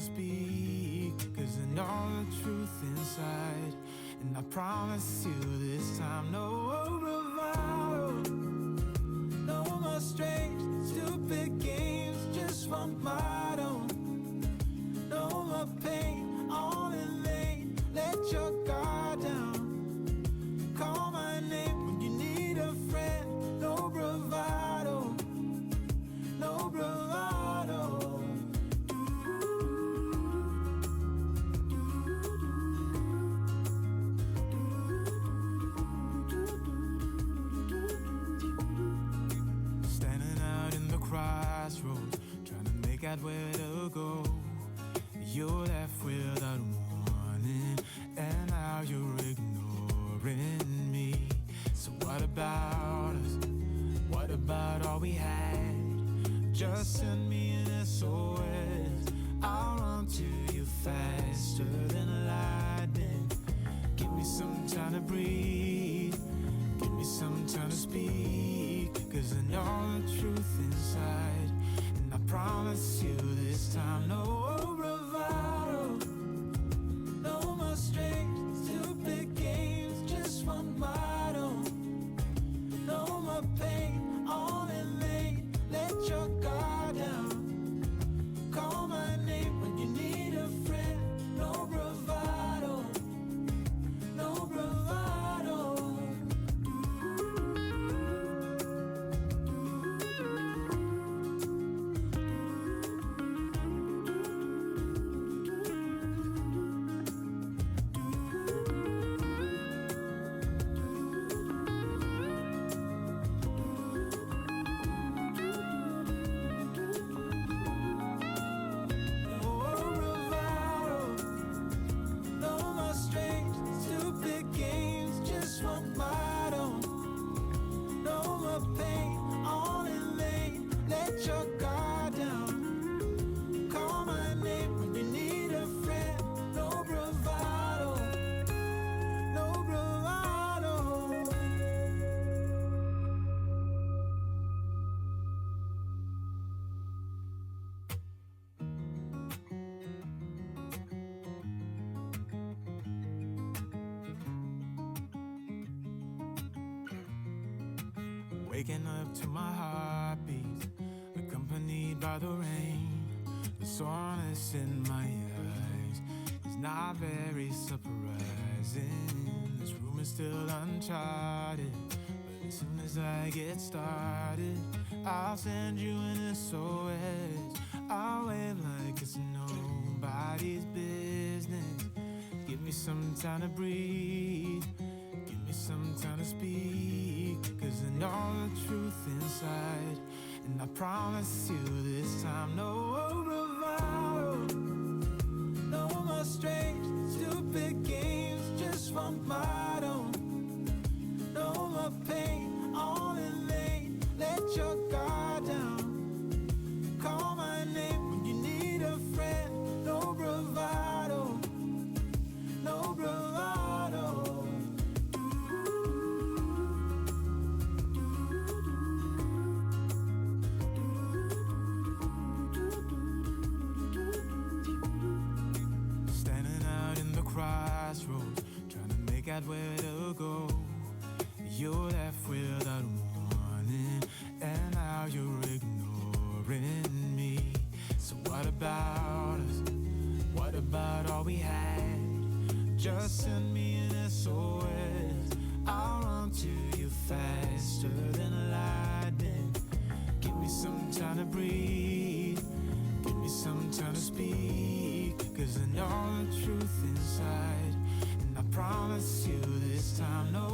speak, 'cause I know the truth inside. And I promise you this time, no bravado, no more strange, stupid games, just one motto. No more pain, all in vain, let your guard down. Call my name when you need a friend, no bravado, no bravado. Crossroads, trying to make out where to go. You're left without warning, and now you're ignoring me. So what about us? What about all we had? Just send me an SOS, I'll run to you faster than lightning. Give me some time to breathe, give me some time to speak, 'cause I know the truth inside. And I promise you this time, no bravado, no more strange, stupid games, just one motto. No more pain, all in vain, let your guard down. Call my name when you need a friend, no bravado, no bravado. Waking up to my heartbeat, accompanied by the rain. The soreness in my eyes is not very surprising. This room is still uncharted, but as soon as I get started, I'll send you an SOS. I'll wave like it's nobody's business. Give me some time to breathe, give me some time to speak, 'cause I know the truth inside. And I promise you this time, no bravado, no more strange, stupid games, just one motto. No more pain, all in vain, let your guard down. Call my name when you need a friend, no bravado, no bravado. Crossroads, trying to make out where to go. You're left without warning, and now you're ignoring me. So what about us? What about all we had? Just send me an SOS, I'll run to you faster than lightning. Give me some time to breathe, give me some time to speak, 'cause I know the truth inside. And I promise you this time, no